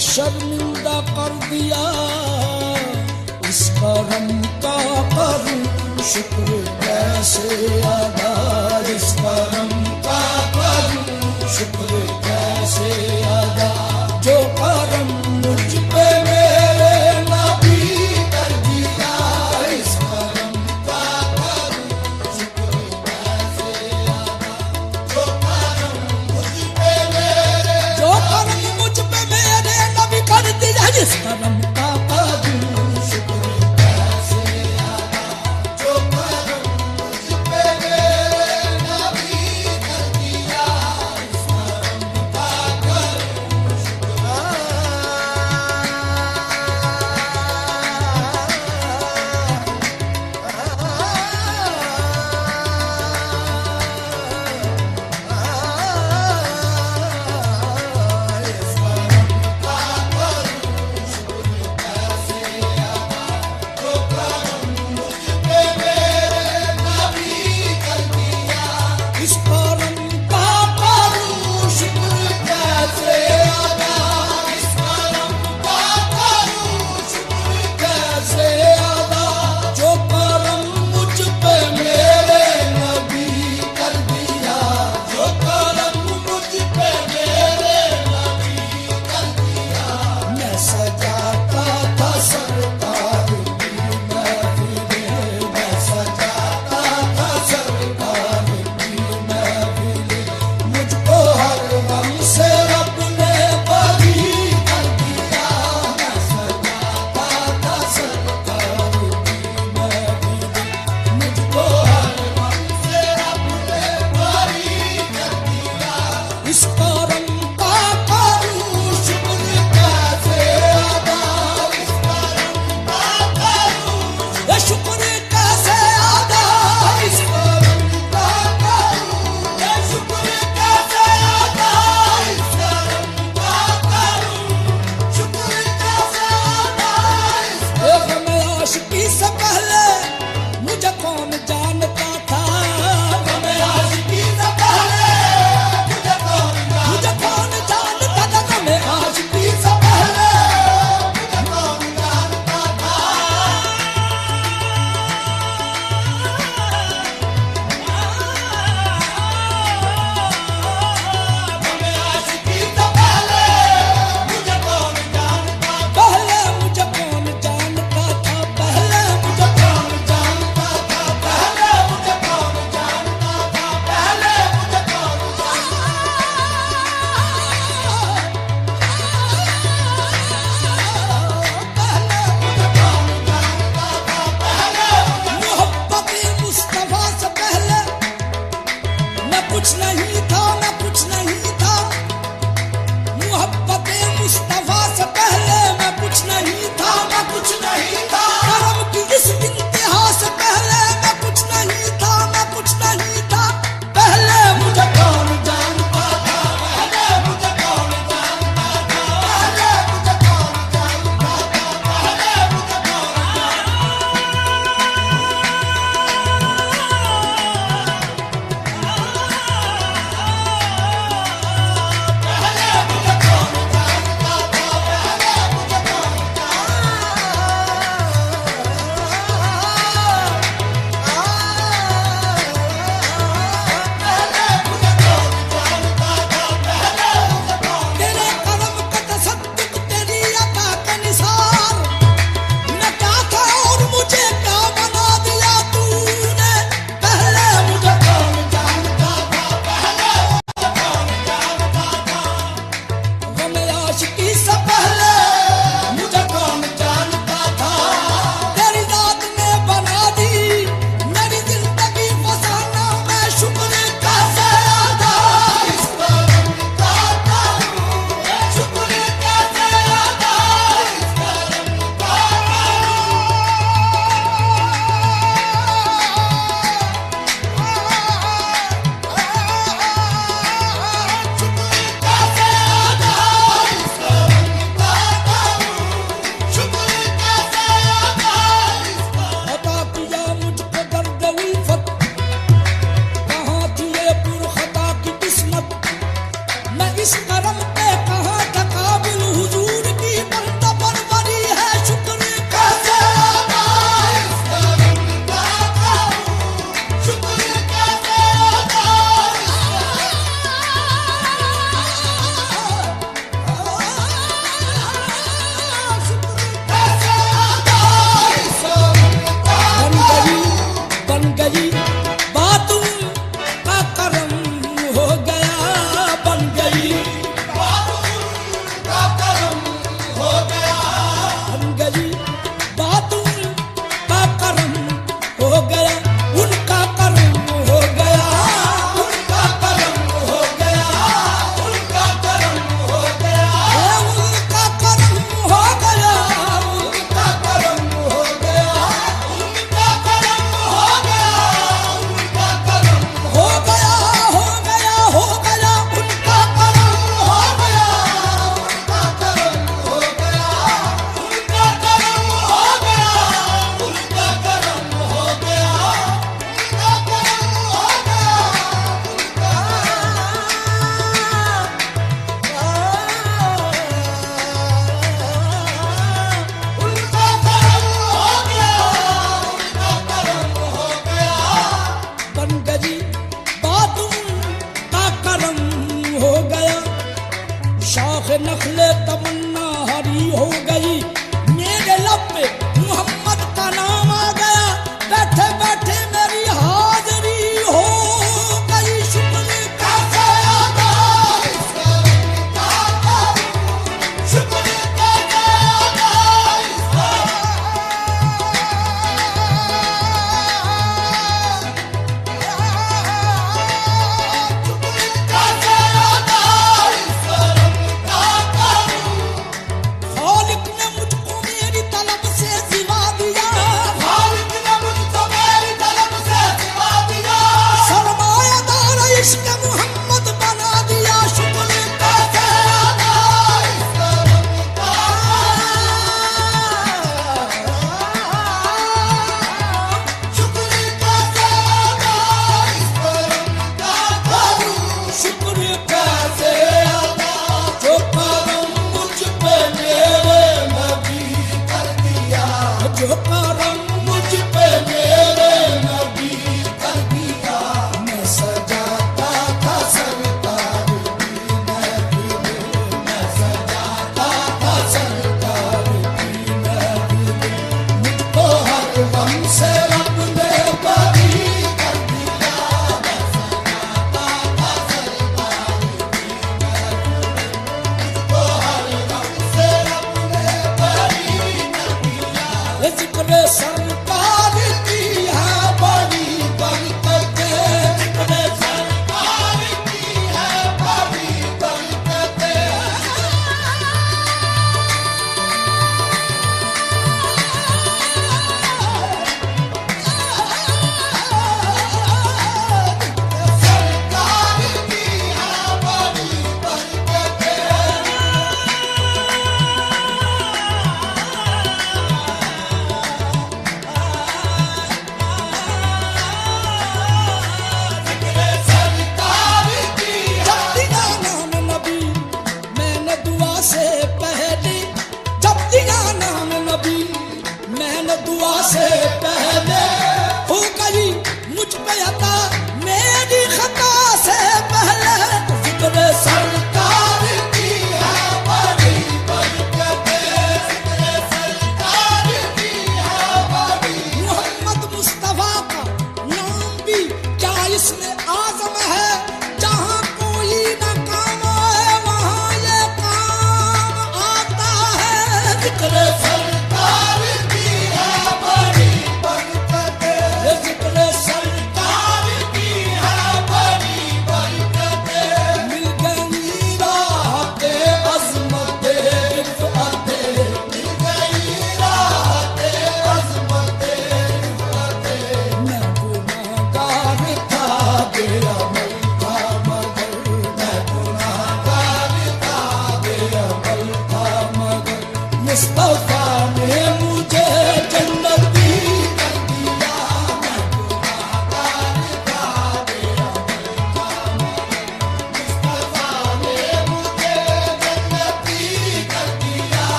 शर्मिंदा कर दिया, इस करम का करूं शुक्र कैसे अदा, इस करम का करूं शुक्र कैसे अदा। जो करम मुझ पे मेरे नबी कर दिया, इस करम का करूं शुक्र कैसे अदा। जो करम मुझ पे मेरे नबी कर दिया, इस करम का करूं शुक्र कैसे अदा। जो करम मुझ पे मेरे नबी कर दिया, इस करम का करूं शुक्र। इस करम का करूं शुक्र कैसे अदा, इस करम का करूं शुक्र कैसे अदा। जो करम मुझ पे मेरे नबी कर दिया, जो करम मुझ पे मेरे नबी कर दिया। मैं सजाता था सरकार की महफिलें, मैं सजाता था सरकार की महफिलें। मुझको हर गम से रब ने बरी कर दिया, मैं सजाता था सरकार की महफिलें। मुझको हर गम से रब ने बरी कर दिया। इस करम का करूं शुक्र कैसे अदा, इस करम का करूं ये शुक्र कैसे अदा। इस करम का करूं ये शुक्र कैसे अदा, इस करम का करूं शुक्र कैसे अदा। एक मैं आशिकी से पहले मुझे कौन जानता था, मैं आशिकी से पहले मुझे कौन जानता हो गया, शाख नखले तमन्ना हरी हो गई।